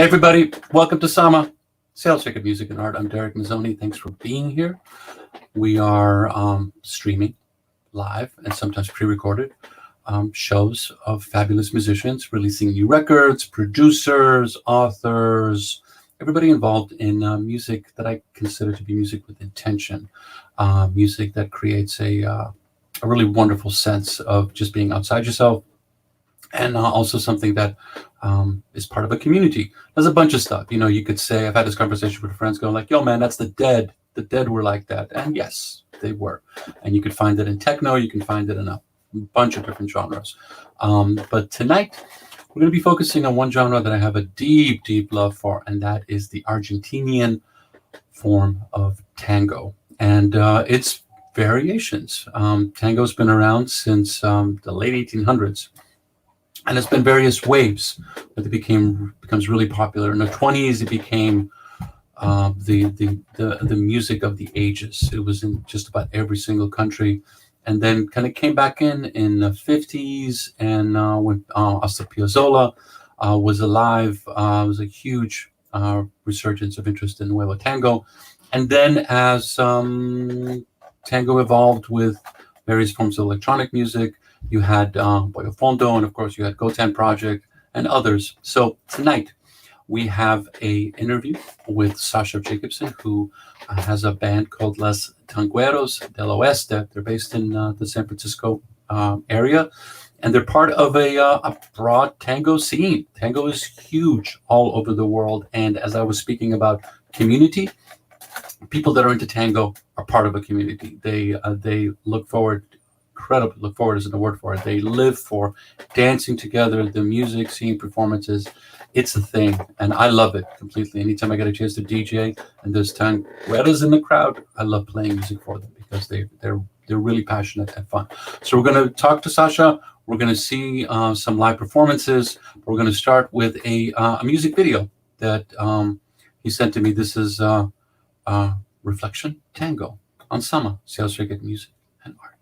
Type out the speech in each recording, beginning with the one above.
everybody, welcome to Sama, Sales Ticket Music and Art. I'm Darek Mazzone. Thanks for being here. We are streaming live and sometimes pre-recorded shows of fabulous musicians releasing new records, producers, authors, everybody involved in music that I consider to be music with intention, music that creates a really wonderful sense of just being outside yourself, and also something that is part of a community. There's a bunch of stuff. You know, you could say, I've had this conversation with friends going like, yo, man, that's the Dead. The Dead were like that. And yes, they were. And you could find it in techno. You can find it in a bunch of different genres. But tonight, we're going to be focusing on one genre that I have a deep, deep love for, and that is the Argentinian form of tango. And its variations. Tango's been around since the late 1800s. And it's been various waves that it becomes really popular. In the 20s, it became the music of the ages. It was in just about every single country, and then kind of came back in the 50s. And when Astor Piazzolla was alive, it was a huge resurgence of interest in Nuevo Tango. And then as tango evolved with various forms of electronic music, you had Fondo, and of course you had Gotan Project and others. So tonight we have a interview with Sasha Jacobson, who has a band called Los Tangueros del Oeste. They're based in the San Francisco area, and they're part of a broad tango scene. Tango is huge all over the world, and as I was speaking about community, people that are into tango are part of a community. They look forward isn't the word for it. They live for dancing together, the music, seeing performances. It's a thing, and I love it completely. Anytime I get a chance to DJ and there's tangueros in the crowd, I love playing music for them because they're really passionate and fun. So we're going to talk to Sasha. We're going to see some live performances. We're going to start with a music video that he sent to me. This is Reflection Tango on Sama, Sales Ticket Music and Art.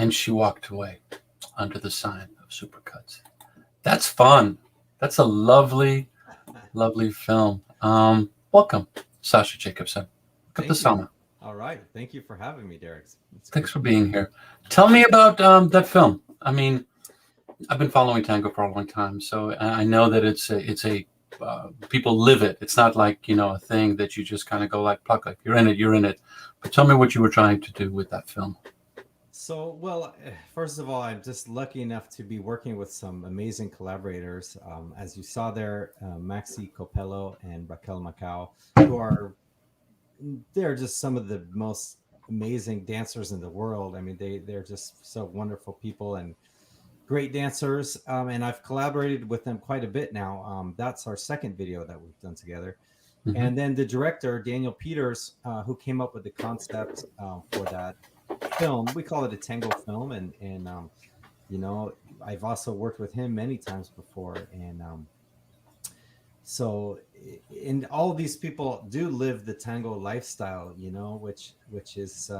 and she walked away under the sign of Supercuts. That's fun. That's a lovely, lovely film. Welcome, Sasha Jacobson. Welcome to Sama. All right. Thank you for having me, Darek. Thanks for being here. Tell me about that film. I mean, I've been following tango for a long time, so I know that it's a people live it. It's not like, a thing that you just kind of go like pluck, like you're in it. But tell me what you were trying to do with that film. So, well, first of all, I'm just lucky enough to be working with some amazing collaborators. As you saw there, Maxi Copello and Raquel Macau, they're just some of the most amazing dancers in the world. I mean, they're just so wonderful people and great dancers. And I've collaborated with them quite a bit now. That's our second video that we've done together. Mm-hmm. And then the director, Daniel Peters, who came up with the concept for that film, we call it a tango film. And I've also worked with him many times before. And and all these people do live the tango lifestyle, which is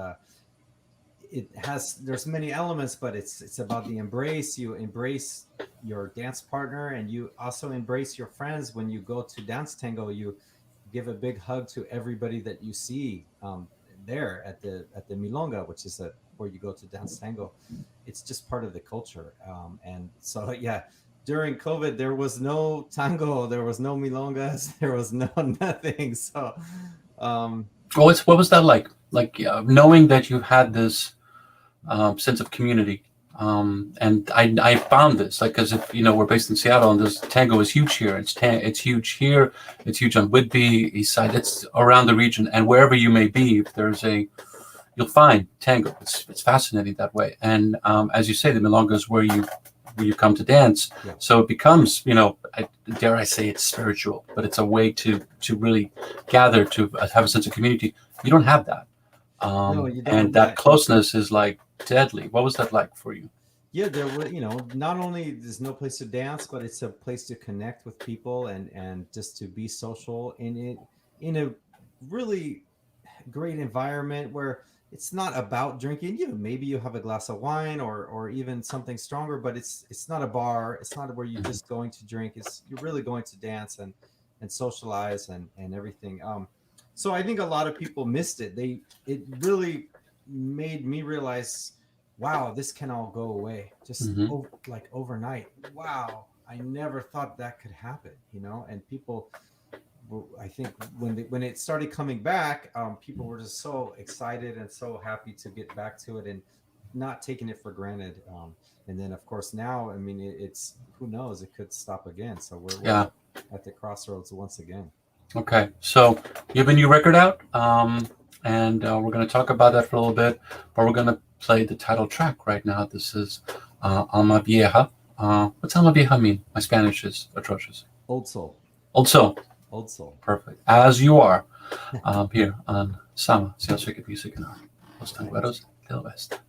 there's many elements, but it's about the embrace. You embrace your dance partner, and you also embrace your friends. When you go to dance tango, you give a big hug to everybody that you see there at the milonga, which is where you go to dance tango. It's just part of the culture. And so, yeah, during COVID, there was no tango, there was no milongas, there was nothing. So, what was that like? Like knowing that you had this sense of community, and I found this, like, because if we're based in Seattle, and this tango is huge here. It's huge here. It's huge on Whidbey, East Side. It's around the region, and wherever you may be, if you'll find tango. It's fascinating that way. And as you say, the milonga is where you come to dance. Yeah. So it becomes, dare I say, it's spiritual, but it's a way to really gather, to have a sense of community. You don't have that. No, you don't. And that closeness is like deadly. What was that like for you? Yeah, there were, not only there's no place to dance, but it's a place to connect with people and just to be social in a really great environment where it's not about drinking. Maybe you have a glass of wine or even something stronger, but it's not a bar. It's not where you're just going to drink. You're really going to dance and socialize and everything. So I think a lot of people missed it. It really made me realize, wow, this can all go away just like overnight. Wow, I never thought that could happen, and people, I think when it started coming back, people were just so excited and so happy to get back to it and not taking it for granted. And then, of course, now, I mean, it's, who knows, it could stop again. So we're at the crossroads once again. Okay, so you have a new record out, and we're going to talk about that for a little bit, but we're going to play the title track right now. This is Alma Vieja. What's Alma Vieja mean? My Spanish is atrocious. Old soul. Old soul. Old soul. Perfect. As you are, here on Sama, Seattle Circuit Music and Art. Los Tangueros del Oeste.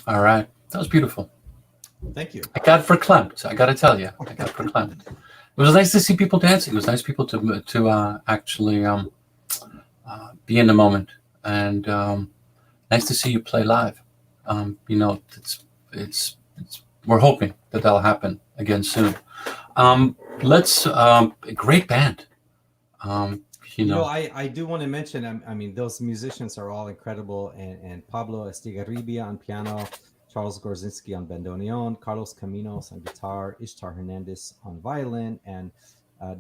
All right. That was beautiful. Thank you. I got verklempt. I got to tell you, I got verklempt. It was nice to see people dancing. It was nice people to actually be in the moment, and nice to see you play live. It's we're hoping that that'll happen again soon. Let's a great band. Um, you You know, know, I do want to mention, I mean, those musicians are all incredible, and Pablo Estigarribia on piano, Charles Gorzinski on bandoneon, Carlos Caminos on guitar, Ishtar Hernandez on violin, and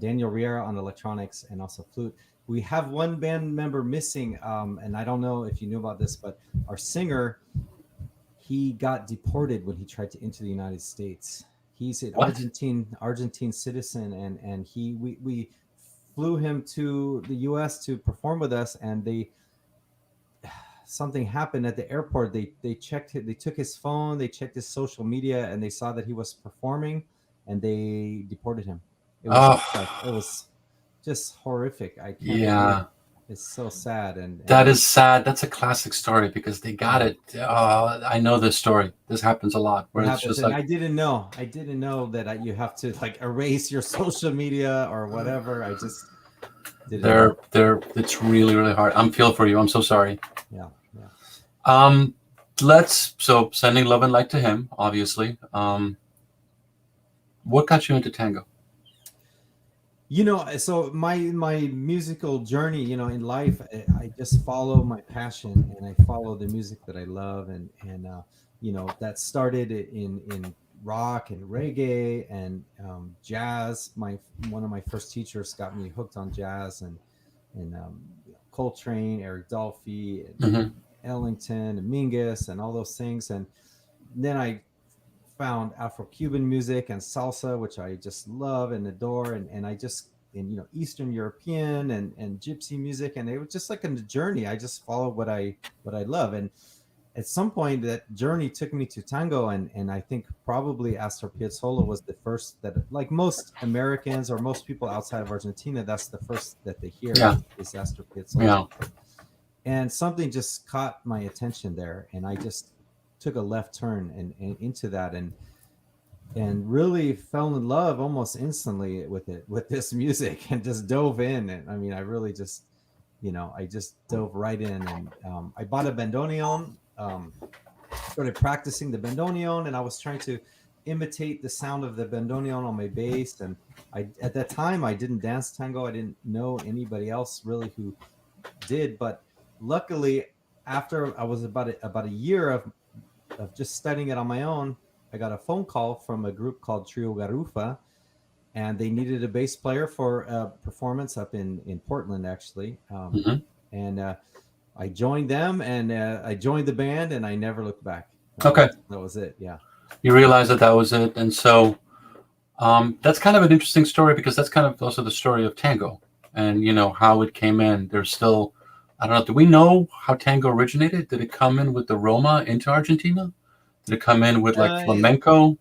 Daniel Riera on electronics and also flute. We have one band member missing, and I don't know if you knew about this, but our singer, he got deported when he tried to enter the United States. He's an what? Argentine citizen, and we flew him to the U.S. to perform with us, and they something happened at the airport. They checked it. They took his phone. They checked his social media, and they saw that he was performing, and they deported him. It was Oh, like it was just horrific. I can't believe yeah. it's so sad, That and is sad. That's a classic story because they got yeah. it. I know this story. This happens a lot where It it's happens, just and like I didn't know that you have to like erase your social media or whatever. I just didn't know. they're. It's really really hard. I'm feel for you. I'm so sorry. Yeah, yeah. Um, let's so sending love and light to him. Obviously. What got you into tango? You know, so my musical journey, you know, in life, I just follow my passion, and I follow the music that I love, and you know, that started in rock and reggae and jazz. My One of my first teachers got me hooked on jazz, and you know, Coltrane, Eric Dolphy, Hmm. and Ellington, and Mingus, and all those things, and then I found Afro-Cuban music and salsa, which I just love and adore, and I just and you know, Eastern European and gypsy music, and it was just like a journey. I just followed what I love, and at some point that journey took me to tango, and I think probably Astor Piazzolla was the first that, like most Americans or most people outside of Argentina, that's the first that they hear Yeah, is Astor Piazzolla, yeah. and something just caught my attention there, and I just took a left turn and into that, and really fell in love almost instantly with it, with this music, and just dove in. And I mean, I really just, you know, I just dove right in, and I bought a bandoneon, started practicing the bandoneon, and I was trying to imitate the sound of the bandoneon on my bass. And I, at that time, I didn't dance tango. I didn't know anybody else really who did, but luckily, after I was about a year of just studying it on my own, I got a phone call from a group called Trio Garufa, and they needed a bass player for a performance up in Portland, actually. Hmm. And I joined them, and I joined the band, and I never looked back. Okay. That was it. Yeah. You realize that that was it, and so that's kind of an interesting story because that's kind of also the story of tango, and you know how it came in. There's still, I don't know. Do we know how tango originated? Did it come in with the Roma into Argentina? Did it come in with like Uh, flamenco?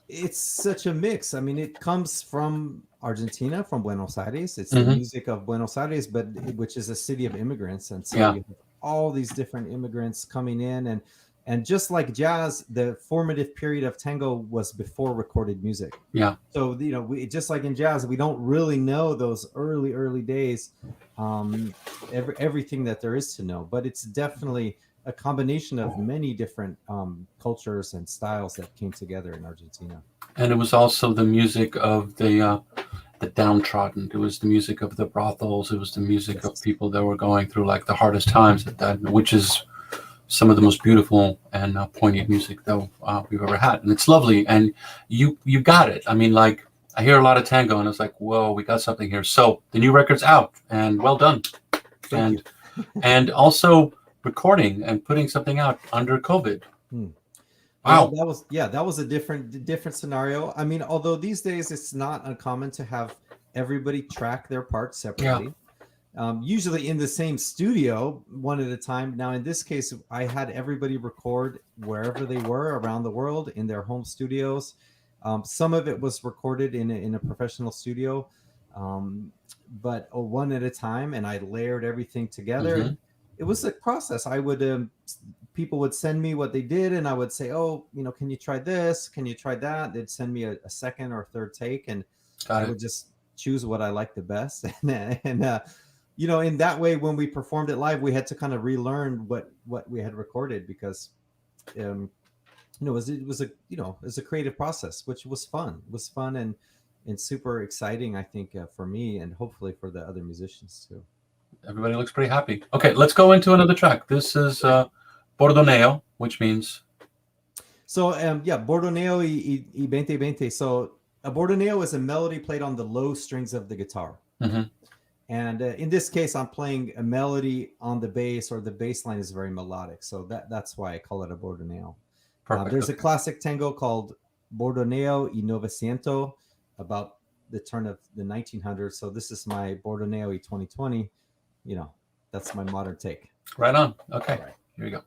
it's such a mix. I mean, it comes from Argentina, from Buenos Aires. It's the Hmm. music of Buenos Aires, but which is a city of immigrants, and so Yeah, you have all these different immigrants coming in, and just like jazz, the formative period of tango was before recorded music. yeah. So you know, we just like in jazz, we don't really know those early days, um, everything that there is to know, but it's definitely a combination of many different cultures and styles that came together in Argentina. And it was also the music of the downtrodden. It was the music of the brothels. It was the music of Yes. people that were going through like the hardest times at that, which is some of the most beautiful and poignant music that we've ever had. And it's lovely. And you got it. I mean, like I hear a lot of tango, and it's like, whoa, we got something here. So the new record's out, and well done. Thank you. And also recording and putting something out under COVID. Hmm. Well, Wow. that was a different scenario. I mean, although these days it's not uncommon to have everybody track their parts Yeah. separately, usually in the same studio, one at a time. Now, in this case, I had everybody record wherever they were around the world in their home studios. Some of it was recorded in a professional studio, um, but one at a time, and I layered everything together. Hmm. And it was a process. I would people would send me what they did, and I would say, oh, can you try this? Can you try that? They'd send me a second or third take, and I would just choose what I liked the best. And in that way, when we performed it live, we had to kind of relearn what we had recorded, because it was a creative process, which was fun. It was fun and super exciting, I think, for me, and hopefully for the other musicians too. Everybody looks pretty happy. Okay, let's go into another track. This is Bordoneo, which means... So, Bordoneo y 2020. So a Bordoneo is a melody played on the low strings of the guitar. Mm-hmm. And in this case, I'm playing a melody on the bass, or the bass line is very melodic. So that's why I call it a Bordoneo. There's a classic tango called Bordoneo y 900, about the turn of the 1900s. So this is my Bordoneo y 2020. That's my modern take. Right on. Okay, right. Here we go.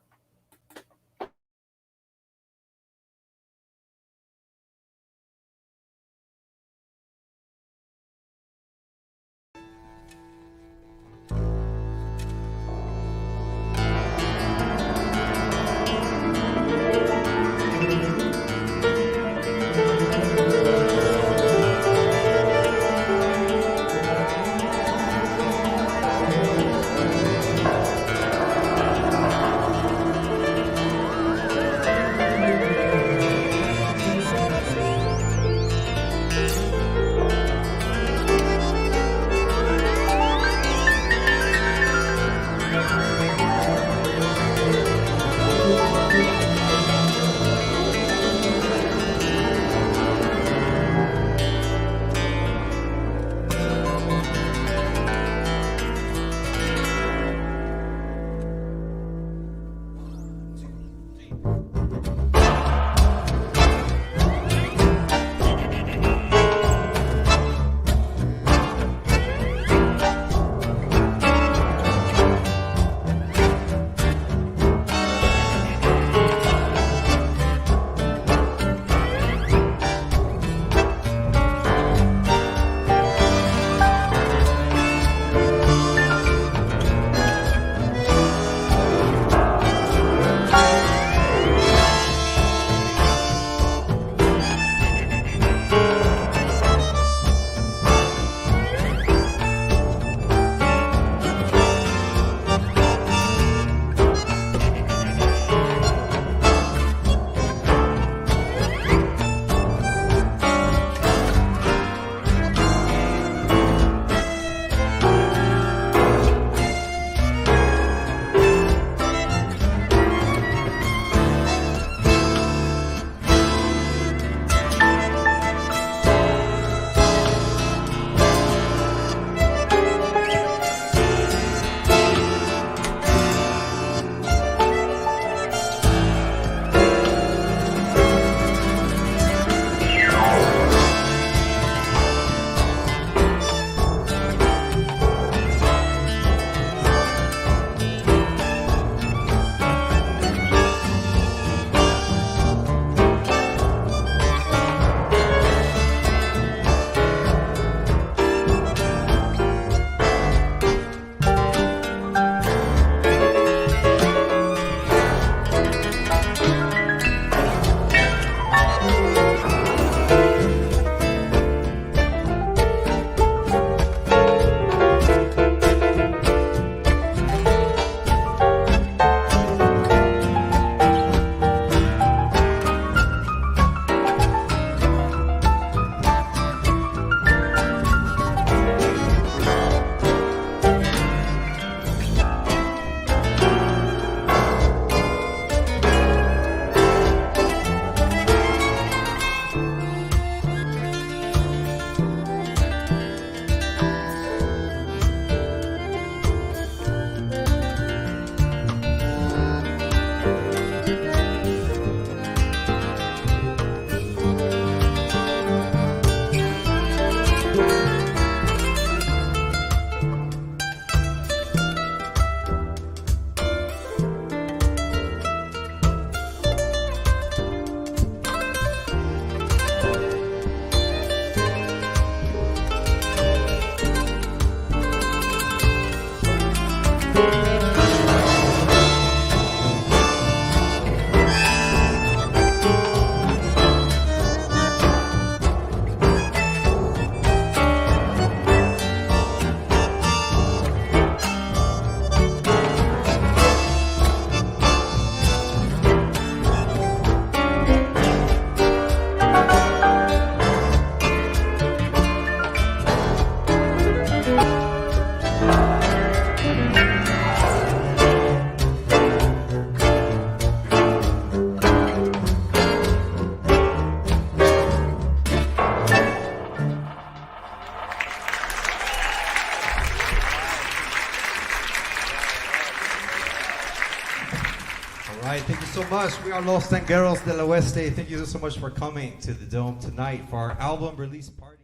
much. We are Los Tangueros del Oeste. Thank you so much for coming to the Dome tonight for our album release party.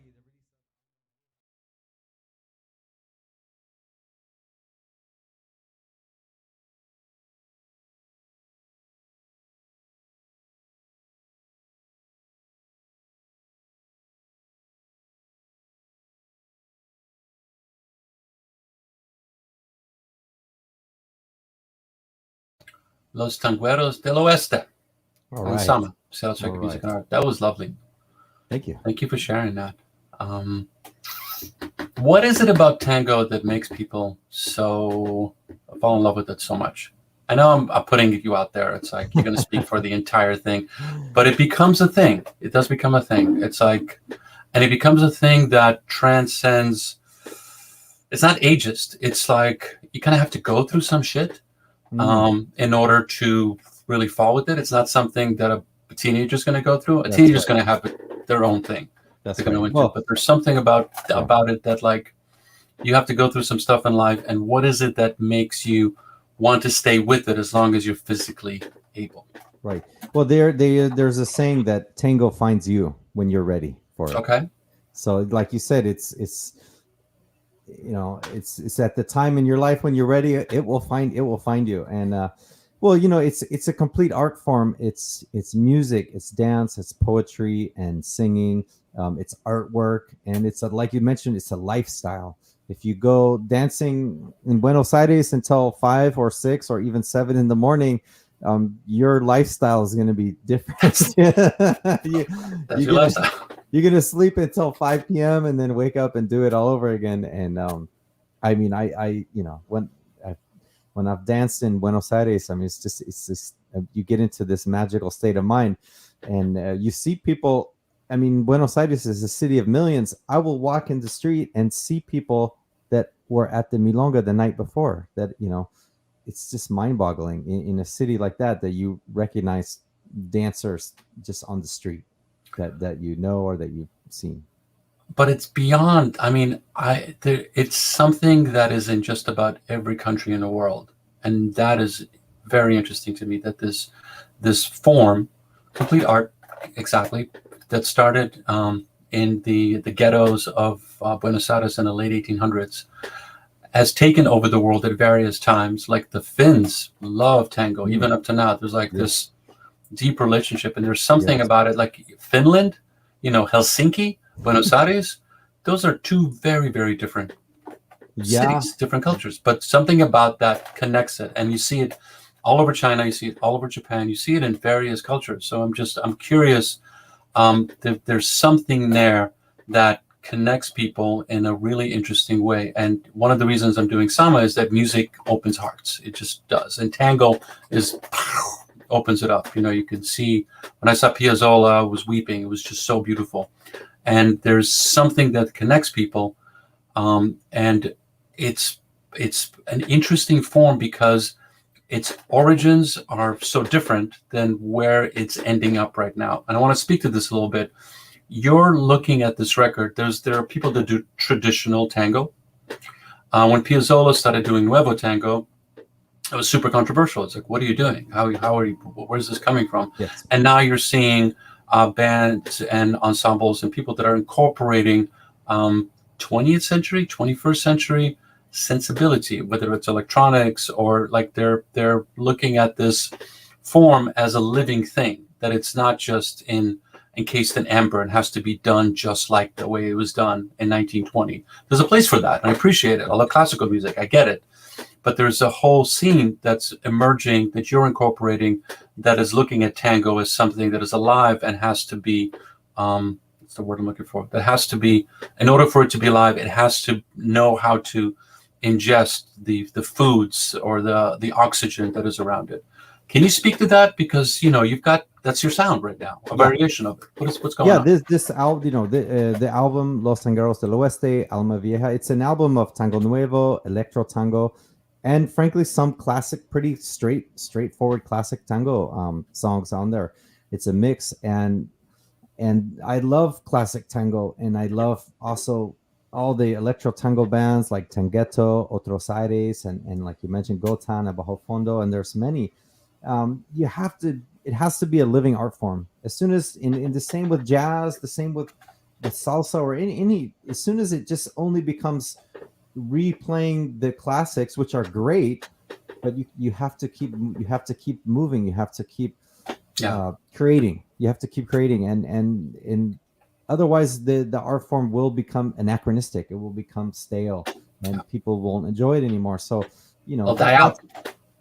Los Tangueros del Oeste. All And right. Sama, Sales All Record Music right. and Art. That was lovely. Thank you. Thank you for sharing that. What is it about tango that makes people so fall in love with it so much? I know I'm putting you out there. It's like you're going to speak for the entire thing, but it becomes a thing. It does become a thing. It's like, and it becomes a thing that transcends. It's not ageist. It's like you kind of have to go through some shit in order to really fall with it. It's not something that a teenager's going to go through. A teenager's going to have their own thing. That's going to right. into, but there's something about it that like you have to go through some stuff in life. And what is it that makes you want to stay with it as long as you're physically able? Right. Well, there's a saying that tango finds you when you're ready for it. Okay. So, like you said, it's you know, it's at the time in your life when you're ready, it will find you. And well, you know, it's a complete art form. It's music, it's dance, it's poetry and singing. It's artwork, and it's like you mentioned, it's a lifestyle. If you go dancing in Buenos Aires until 5 or 6 or even 7 in the morning, your lifestyle is going to be different. You're going to sleep until 5 p.m. and then wake up and do it all over again. And I mean, I you know, when I've danced in Buenos Aires, I mean, it's just you get into this magical state of mind, and you see people. I mean, Buenos Aires is a city of millions. I will walk in the street and see people that were at the Milonga the night before. That, you know, it's just mind-boggling in a city like that you recognize dancers just on the street that you know or that you've seen. But it's beyond. I mean, it's something that is in just about every country in the world, and that is very interesting to me. That this form, complete art, exactly, that started in the ghettos of Buenos Aires in the late 1800s, has taken over the world at various times. Like the Finns love tango, even up to now. There's like this deep relationship, and there's something about it. Like Finland, you know, Helsinki, Buenos Aires, those are two very, very different cities, different cultures. But something about that connects it, and you see it all over China. You see it all over Japan. You see it in various cultures. So I'm curious. There's something there that connects people in a really interesting way. And one of the reasons I'm doing Sama is that music opens hearts. It just does. And tango opens it up. You know, you can see when I saw Piazzolla, I was weeping. It was just so beautiful. And there's something that connects people. And it's an interesting form because its origins are so different than where it's ending up right now. And I want to speak to this a little bit. You're looking at this record. There are people that do traditional tango. When Piazzolla started doing Nuevo Tango, it was super controversial. It's like, what are you doing? How are you? Where's this coming from? Yes. And now you're seeing bands and ensembles and people that are incorporating 20th century, 21st century sensibility, whether it's electronics or like they're looking at this form as a living thing, that it's not just encased in amber and has to be done just like the way it was done in 1920. There's a place for that, and I appreciate it. I love classical music, I get it, but there's a whole scene that's emerging that you're incorporating that is looking at tango as something that is alive and has to be what's the word I'm looking for, that has to be, in order for it to be alive, it has to know how to ingest the foods or the oxygen that is around it. Can you speak to that? Because, you know, that's your sound right now, a variation of it. What's going on? This album, you know, the album Los Tangueros del Oeste, Alma Vieja, it's an album of tango nuevo, electro tango, and frankly some classic, pretty straightforward classic tango songs on there. It's a mix, and I love classic tango, and I love also all the electro tango bands like Tangueto, Otros Aires, and like you mentioned, Gotan and Bajo Fondo, and there's many. you have to. It has to be a living art form. As soon as in the same with jazz, the same with salsa or any. As soon as it just only becomes replaying the classics, which are great, but you have to keep moving. You have to keep creating. You have to keep creating, and otherwise the art form will become anachronistic. It will become stale, and people won't enjoy it anymore. So it'll die out.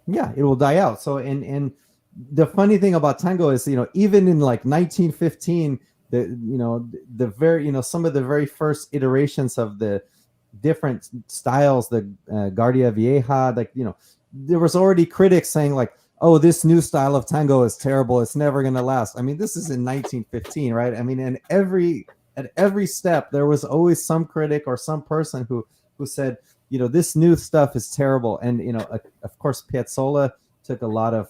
Yeah, it will die out. So and the funny thing about tango is, even in like 1915, the very some of the very first iterations of the different styles, the Guardia Vieja, like there was already critics saying like, oh, this new style of tango is terrible, it's never going to last. I mean, this is in 1915, right? I mean, and at every step there was always some critic or some person who said, this new stuff is terrible. And of course Piazzolla took a lot of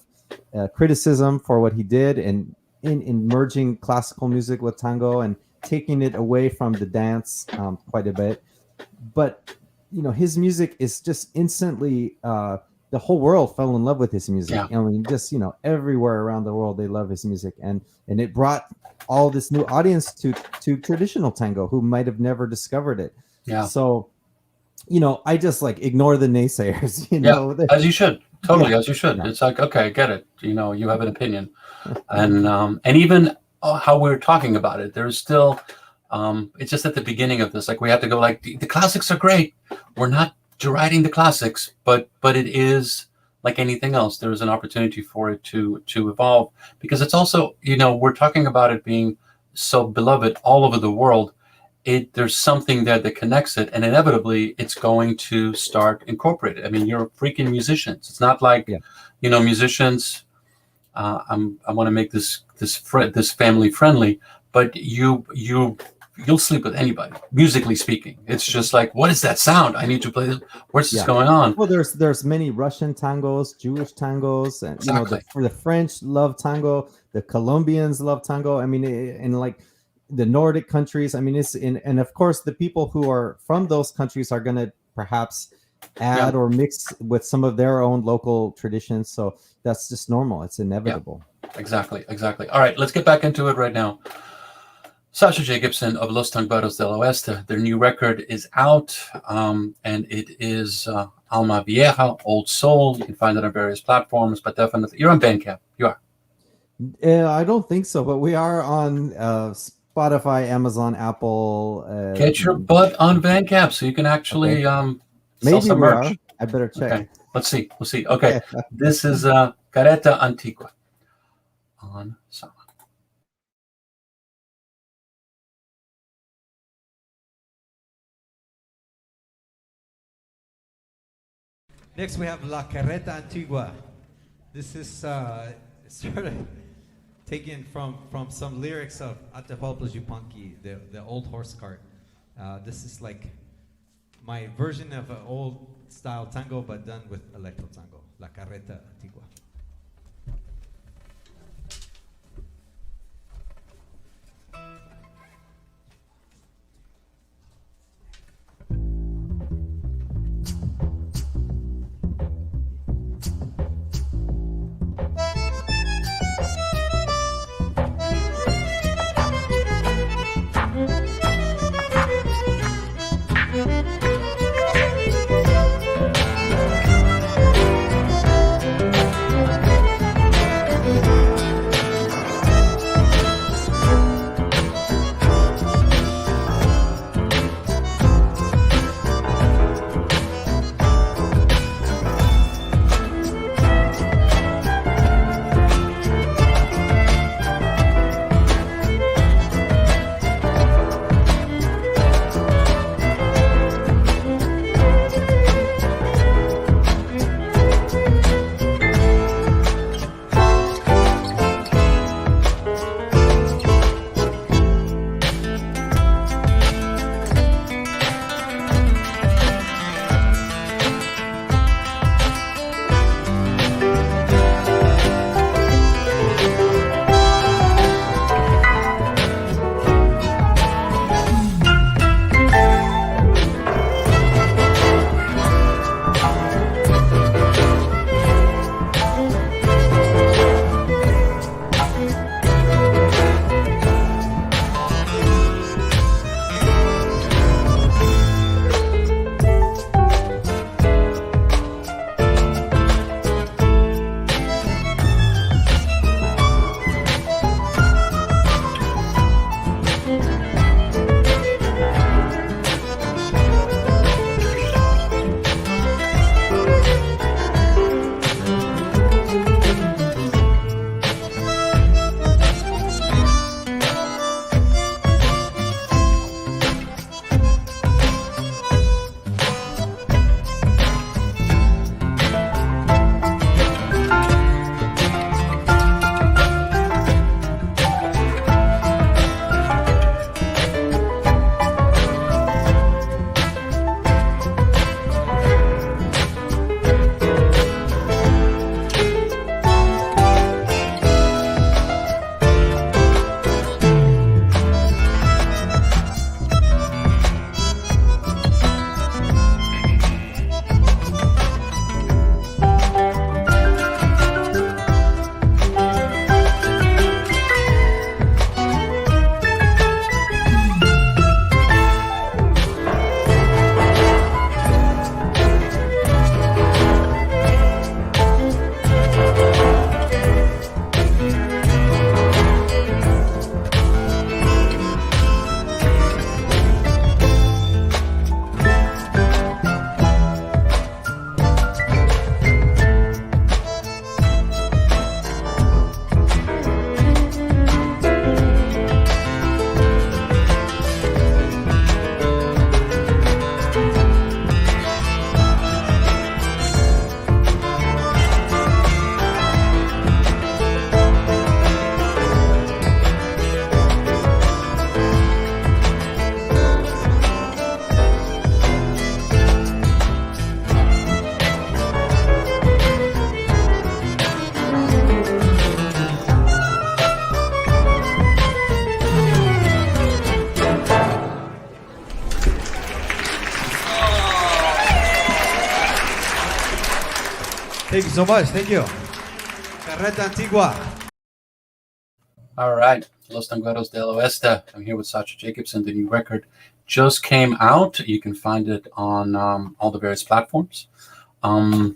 criticism for what he did and in merging classical music with tango and taking it away from the dance quite a bit. But his music is just instantly the whole world fell in love with his music. I mean, just everywhere around the world they love his music, and it brought all this new audience to traditional tango who might have never discovered it. So I just like ignore the naysayers. As you should. Totally, as you should. It's like, okay, I get it. You have an opinion, and even how we're talking about it, there's still. It's just at the beginning of this, like we have to go like the classics are great. We're not deriding the classics, but it is like anything else. There is an opportunity for it to evolve, because it's also we're talking about it being so beloved all over the world. There's something there that connects it, and inevitably it's going to start incorporated. I mean, you're freaking musicians. It's not like musicians. I want to make this family friendly, but you'll sleep with anybody, musically speaking. It's just like, what is that sound? I need to play this. What's this going on? Well, there's many Russian tangos, Jewish tangos, and exactly. The French love tango, the Colombians love tango. I mean, in like the Nordic countries, I mean, and of course the people who are from those countries are going to perhaps add or mix with some of their own local traditions. So that's just normal. It's inevitable. Exactly. All right, let's get back into it right now. Sasha J. Gibson of Los Tangueros del Oeste. Their new record is out, and it is Alma Vieja, Old Soul. You can find it on various platforms, but definitely you're on Bandcamp. You are. I don't think so, but we are on Spotify, Amazon, Apple. Get your butt on Bandcamp so you can actually maybe sell some merch. I better check. Okay. Let's see. We'll see. Okay, this is Careta Antigua on Sama. Next, we have La Carreta Antigua. This is sort of taken from some lyrics of Atahualpa Yupanqui, the old horse cart. This is like my version of an old style tango, but done with electro tango. La Carreta Antigua. Thank you so much. Thank you. Carreta Antigua. All right, Los Tangueros del Oeste. I'm here with Sacha Jacobson. The new record just came out. You can find it on all the various platforms. A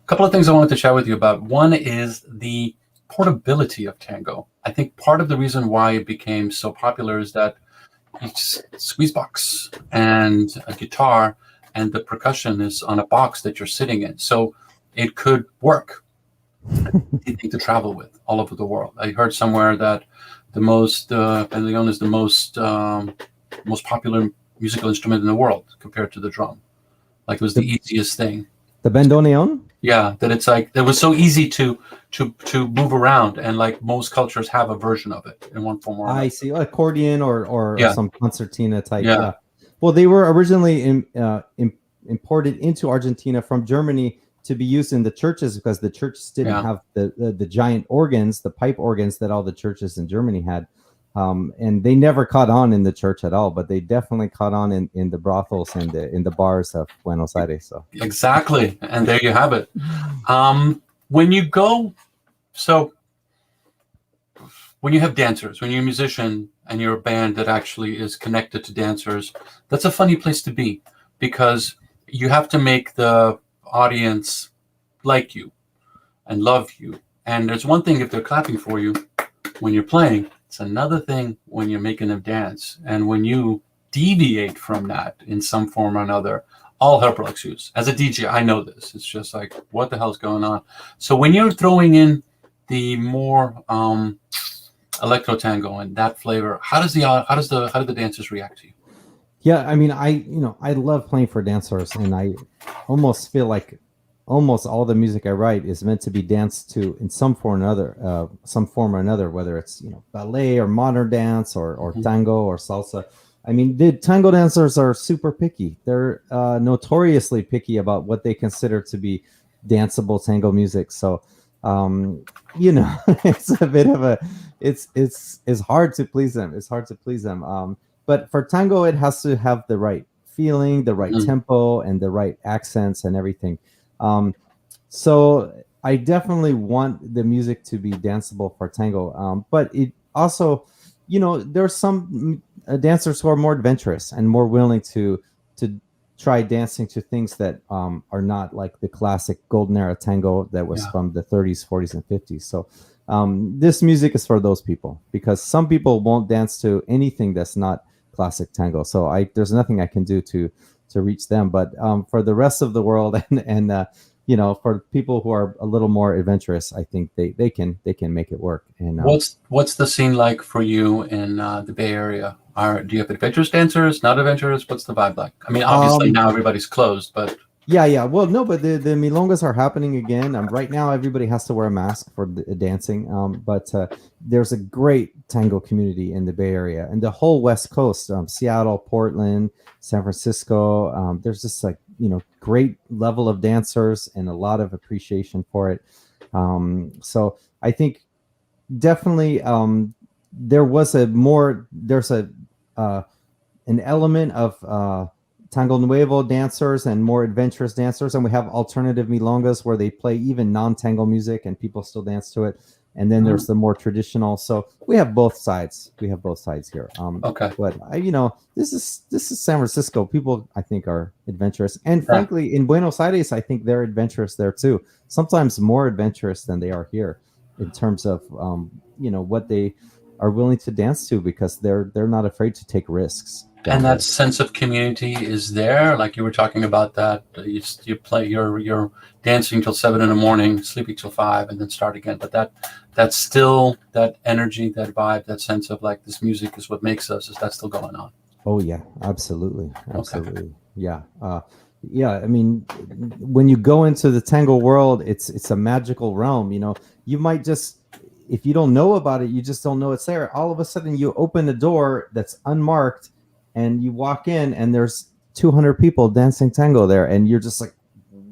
couple of things I wanted to chat with you about. One is the portability of tango. I think part of the reason why it became so popular is that it's a squeeze box and a guitar, and the percussion is on a box that you're sitting in. So it could work. Anything to travel with all over the world. I heard somewhere that the most bandoneon is the most popular musical instrument in the world compared to the drum. Like it was the easiest thing. The bandoneon? Yeah, that it's like it was so easy to move around, and like most cultures have a version of it in one form or another. I see, accordion or some concertina type. Yeah. Yeah. Well, they were originally imported into Argentina from Germany to be used in the churches because the churches didn't have the giant organs, the pipe organs that all the churches in Germany had. And they never caught on in the church at all, but they definitely caught on in the brothels and in the bars of Buenos Aires. So Exactly, and there you have it. When you go, so when you have dancers, when you're a musician and you're a band that actually is connected to dancers, that's a funny place to be because you have to make the audience like you and love you. And there's one thing if they're clapping for you when you're playing. It's another thing when you're making them dance. And when you deviate from that in some form or another, all hell breaks loose. As a DJ, I know this. It's just like, what the hell's going on? So when you're throwing in the more electro tango and that flavor, how do the dancers react to you? yeah, I mean, I love playing for dancers, and I almost feel like almost all the music I write is meant to be danced to in some form or another, whether it's ballet or modern dance or tango or salsa. I mean, the tango dancers are super picky. They're notoriously picky about what they consider to be danceable tango music. So, it's a bit of it's hard to please them. It's hard to please them. But for tango, it has to have the right feeling, the right tempo, and the right accents and everything. So I definitely want the music to be danceable for tango. But it also, there's some dancers who are more adventurous and more willing to try dancing to things that are not like the classic golden era tango that was from the 30s, 40s, and 50s. So this music is for those people because some people won't dance to anything that's not classic tango. So there's nothing I can do to reach them. But for the rest of the world and for people who are a little more adventurous, I think they can make it work. And what's the scene like for you in the Bay Area? Do you have adventurous dancers, not adventurous? What's the vibe like? I mean, obviously now everybody's closed, but yeah. Well, no, but the milongas are happening again. Right now, everybody has to wear a mask for the dancing. But there's a great tango community in the Bay Area and the whole West Coast, Seattle, Portland, San Francisco. There's just like great level of dancers and a lot of appreciation for it. So I think definitely there's an element of Tango Nuevo dancers and more adventurous dancers, and we have alternative milongas where they play even non-tango music and people still dance to it. And then there's the more traditional. So we have both sides. Here. Okay. But this is San Francisco. People I think are adventurous, and frankly, in Buenos Aires, I think they're adventurous there too. Sometimes more adventurous than they are here, in terms of what they are willing to dance to because they're not afraid to take risks. And that sense of community is there, like you were talking about that you play you're dancing till 7 a.m, sleeping till 5, and then start again. But that's still that energy, that vibe, that sense of like this music is what makes us. Is that still going on? Oh yeah, absolutely. Okay. Yeah. I mean, when you go into the tango world, it's a magical realm. You might just, if you don't know about it, you just don't know it's there. All of a sudden, you open a door that's unmarked. And you walk in, and there's 200 people dancing tango there, and you're just like,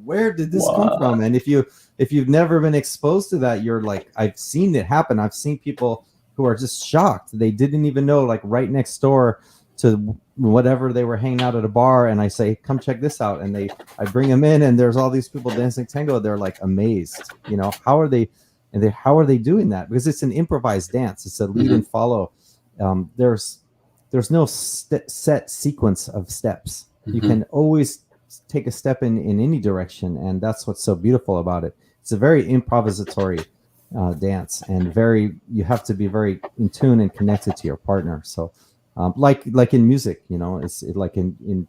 "Where did this come from?" And if you've never been exposed to that, you're like, "I've seen it happen. I've seen people who are just shocked. They didn't even know, like right next door to whatever they were hanging out at a bar, and I say, come check this out, and I bring them in, and there's all these people dancing tango. They're like amazed, how are they doing that? Because it's an improvised dance. It's a lead and follow. There's no set sequence of steps. You can always take a step in any direction, and that's what's so beautiful about it. It's a very improvisatory dance, and you have to be very in tune and connected to your partner. So like in music, it's like in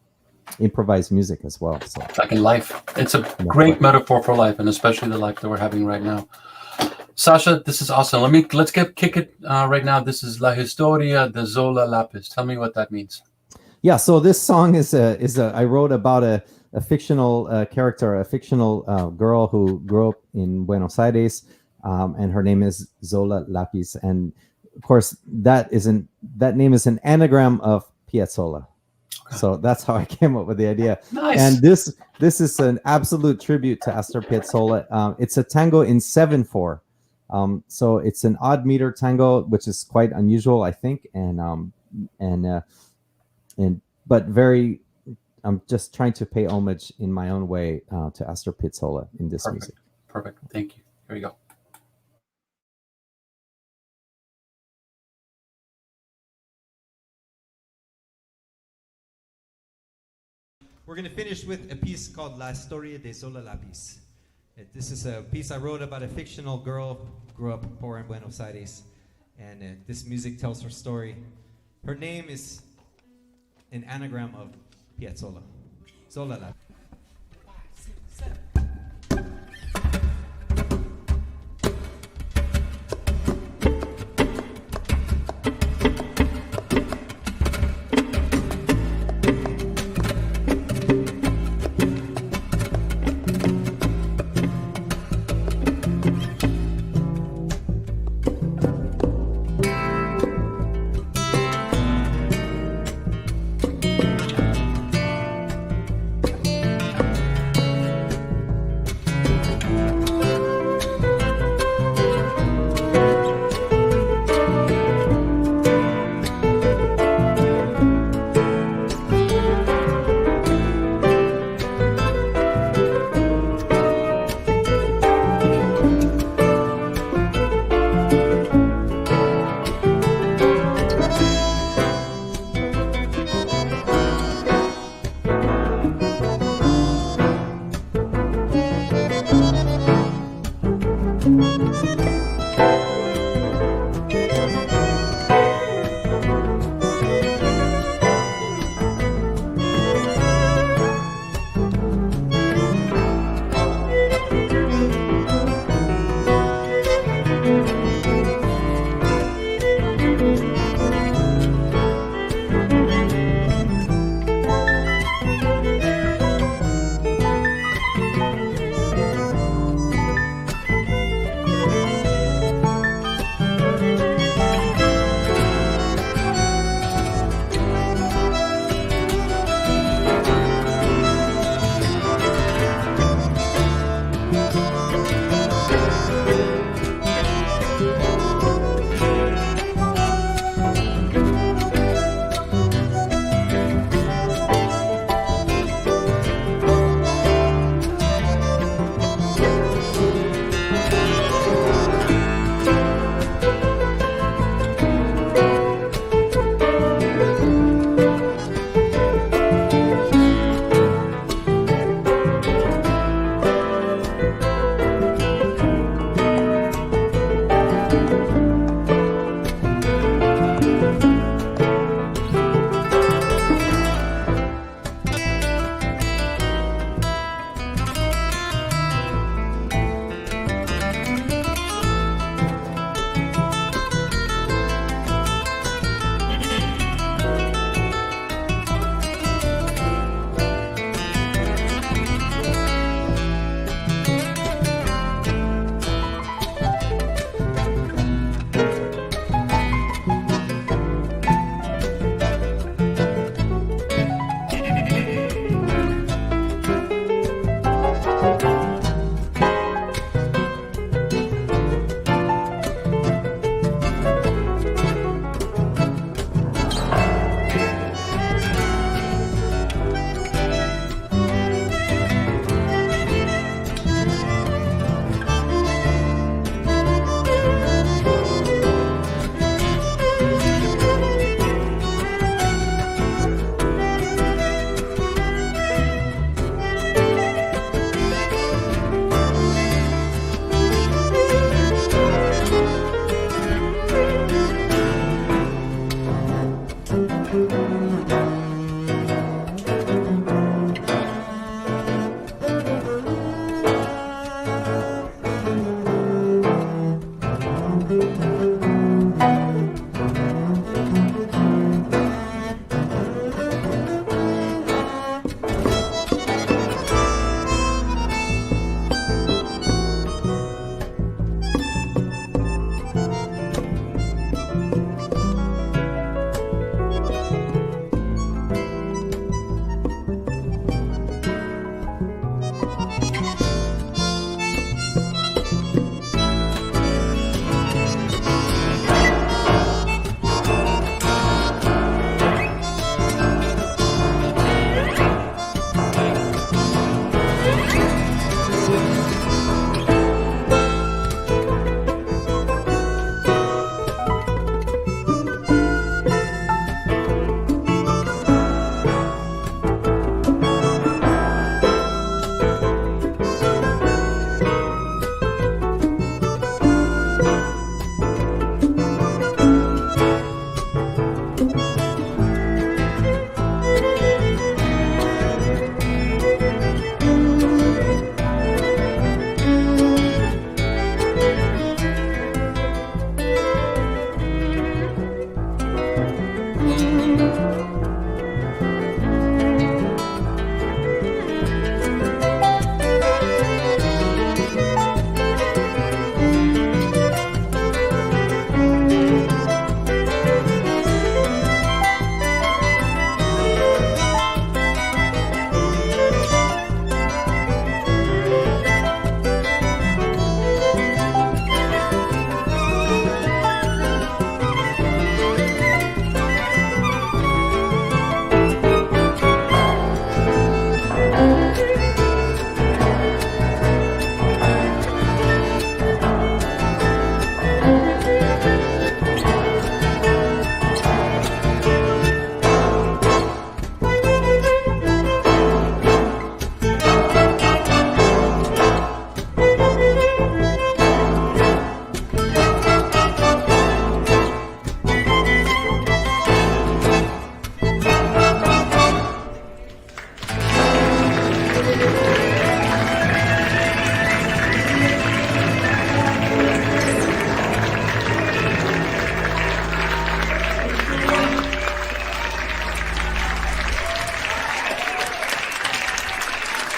improvised music as well. So like in life, it's a great metaphor for life, and especially the life that we're having right now. Sasha, this is awesome. Let's kick it right now. This is La Historia de Zola Lapis. Tell me what that means. Yeah, so this song is I wrote about a fictional character, a fictional girl who grew up in Buenos Aires, and her name is Zola Lapis, and of course that name is an anagram of Piazzolla. Okay. So that's how I came up with the idea. Nice. And this is an absolute tribute to Astor Piazzolla. It's a tango in 7/4. So it's an odd meter tango, which is quite unusual, I think, but very. I'm just trying to pay homage in my own way to Astor Piazzolla in this music. Perfect. Thank you. Here we go. We're going to finish with a piece called La Historia de Zola Lapis. This is a piece I wrote about a fictional girl who grew up poor in Buenos Aires, and this music tells her story. Her name is an anagram of Piazzolla. Zola Lapis. 5, 6, 7.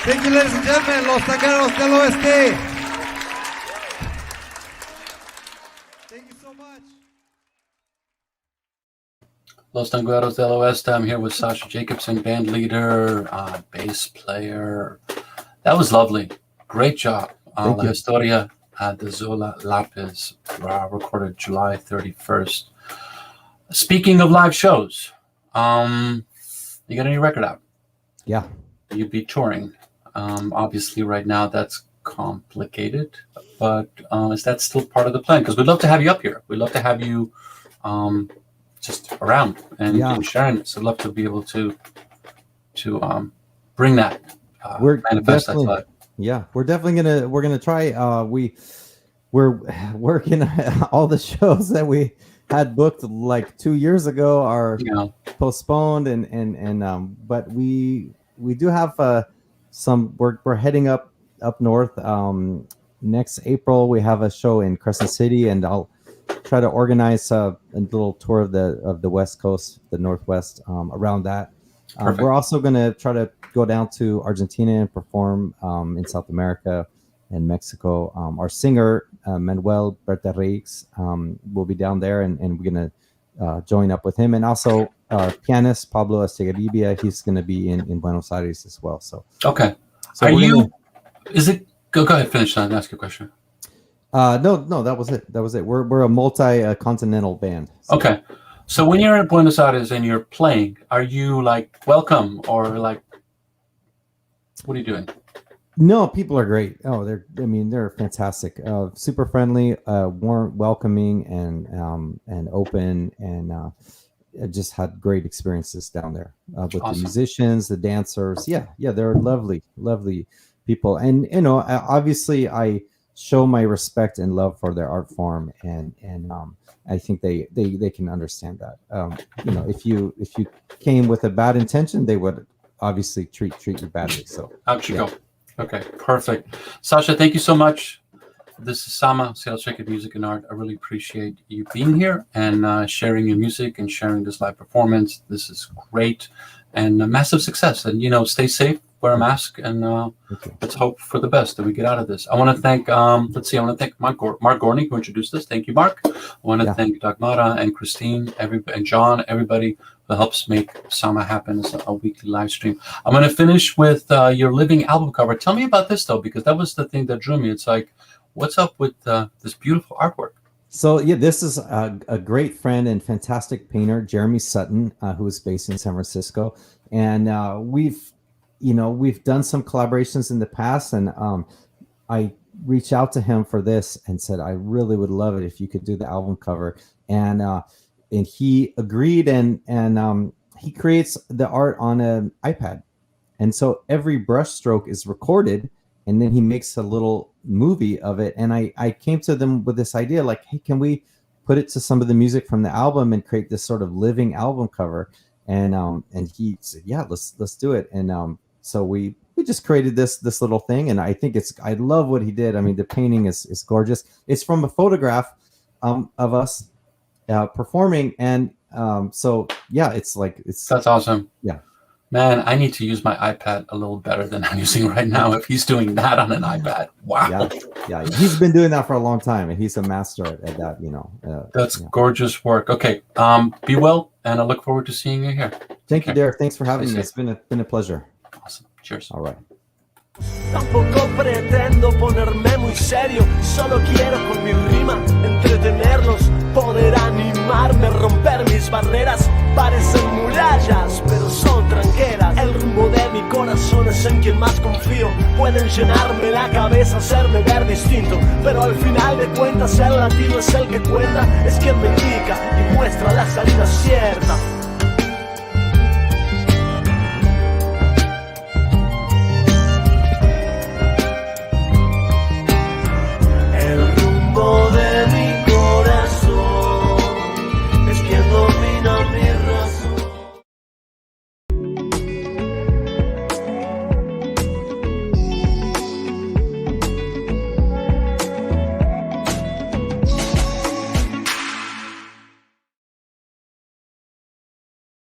Thank you, ladies and gentlemen, Los Tangueros del Oeste. Thank you so much. Los Tangueros del Oeste. I'm here with Sasha Jacobson, band leader, bass player. That was lovely. Great job. La Historia de Zola Lapis, recorded July 31st. Speaking of live shows, you got any record out? Yeah. You'd be touring. Obviously, right now that's complicated, but is that still part of the plan? Because we'd love to have you up here. We'd love to have you just around and sharing this. I'd love to be able to bring that. Manifest that live. Yeah, we're gonna try. We're working all the shows that we had booked like 2 years ago are postponed, and but we do have some. We're heading up north. Next April we have a show in Crescent City, and I'll try to organize a little tour of the West Coast, the Northwest, around that. We're also going to try to go down to Argentina and perform in South America and Mexico. Our singer, Manuel Bertarrix, will be down there, and we're going to join up with him. And also our pianist, Pablo Estegaribia, he's going to be in Buenos Aires as well. So okay. So Go ahead, finish that and ask your question. No, that was it. We're a multi-continental band. So. Okay. So when you're in Buenos Aires and you're playing, are you like welcome or like what are you doing? No, people are great. Oh, they're fantastic. Super friendly, warm, welcoming, and open, and I just had great experiences down there with the musicians, the dancers. Yeah, they're lovely people. And obviously, I show my respect and love for their art form, and I think they can understand that. If you came with a bad intention, they would obviously treat you badly. So out you go. Okay, perfect. Sasha, thank you so much. This is Sama, Sales Check Music and Art. I really appreciate you being here and sharing your music and sharing this live performance. This is great and a massive success. And, stay safe, wear a mask, and let's hope for the best that we get out of this. I want to thank, I want to thank Mark Gorney, who introduced us. Thank you, Mark. I want to thank Dagmara and Christine, and John, everybody who helps make Sama happen as a weekly live stream. I'm going to finish with your living album cover. Tell me about this, though, because that was the thing that drew me. It's like, what's up with this beautiful artwork? So this is a great friend and fantastic painter, Jeremy Sutton, who is based in San Francisco, and we've done some collaborations in the past, and I reached out to him for this and said I really would love it if you could do the album cover, and he agreed, and he creates the art on an iPad, and so every brush stroke is recorded. And then he makes a little movie of it. And I came to them with this idea, like, hey, can we put it to some of the music from the album and create this sort of living album cover? And he said, yeah, let's do it. And so we just created this little thing. And I think I love what he did. I mean, the painting is gorgeous. It's from a photograph of us performing. And so yeah, it's that's awesome. Yeah. Man, I need to use my iPad a little better than I'm using right now. If he's doing that on an iPad, wow. Yeah. He's been doing that for a long time, and he's a master at that. That's gorgeous work. Okay, be well, and I look forward to seeing you here. Thank you, Darek. Thanks for having me. It's been a pleasure. Awesome. Cheers. All right. Tampoco pretendo ponerme muy serio, solo quiero con mi rima entretenerlos, poder animarme, romper mis barreras. Parecen murallas, pero son tranqueras. El rumbo de mi corazón es en quien más confío. Pueden llenarme la cabeza, hacerme ver distinto, pero al final de cuentas el latido es el que cuenta. Es quien me indica y muestra la salida cierta.